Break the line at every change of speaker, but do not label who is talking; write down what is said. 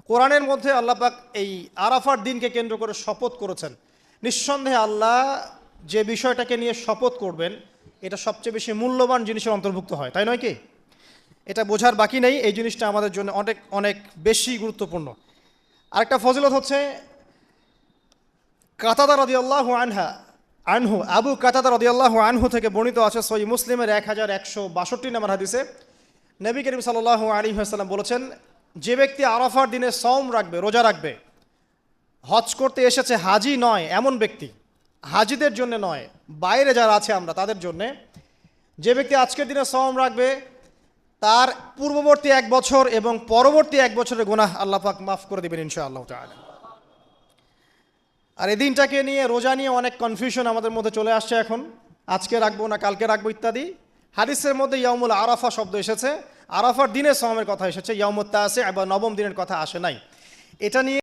কোরআনের মধ্যে আল্লাহ পাক এই আরাফার দিনকে কেন্দ্র করে শপথ করেছেন। নিঃসন্দেহে আল্লাহ যে বিষয়টাকে নিয়ে শপথ করবেন এটা সবচেয়ে বেশি মূল্যবান জিনিসের অন্তর্ভুক্ত হয়, তাই নয় কি? এটা বোঝার বাকি নেই, এই জিনিসটা আমাদের জন্য অনেক অনেক বেশি গুরুত্বপূর্ণ। আরেকটা ফজিলত হচ্ছে কাতাদা রাদিয়াল্লাহু আনহু আবু কাতাদা রাদিয়াল্লাহু আনহু থেকে বর্ণিত আছে সহিহ মুসলিমের 1162 নম্বর হাদিসে নবী করিম সাল্লাল্লাহু আলাইহি ওয়াসাল্লাম বলেছেন, যে ব্যক্তি আরাফার দিনে সওম রাখবে, রোজা রাখবে, হজ করতে এসেছে, হাজি নয় এমন ব্যক্তি, হাজিদের জন্য নয়, বাইরে যারা আছে আমরা তাদের জন্যে, যে ব্যক্তি আজকের দিনে সওম রাখবে তার পূর্ববর্তী 1 বছর এবং পরবর্তী 1 বছরের গুনাহ আল্লাহ পাক মাফ করে দিবেন ইনশাআল্লাহ তাআলা। আর এই দিনটাকে নিয়ে, রোজা নিয়ে অনেক কনফিউশন আমাদের মধ্যে চলে আসছে এখন, আজকে রাখবো না কালকে রাখবো ইত্যাদি। হাদিসের মধ্যে ইয়াউমুল আরাফা শব্দ এসেছে, আরাফার দিনে সওমের কথা এসেছে, ইয়াউমুত তাসি' বা নবম দিনের কথা আসে নাই। এটা নিয়ে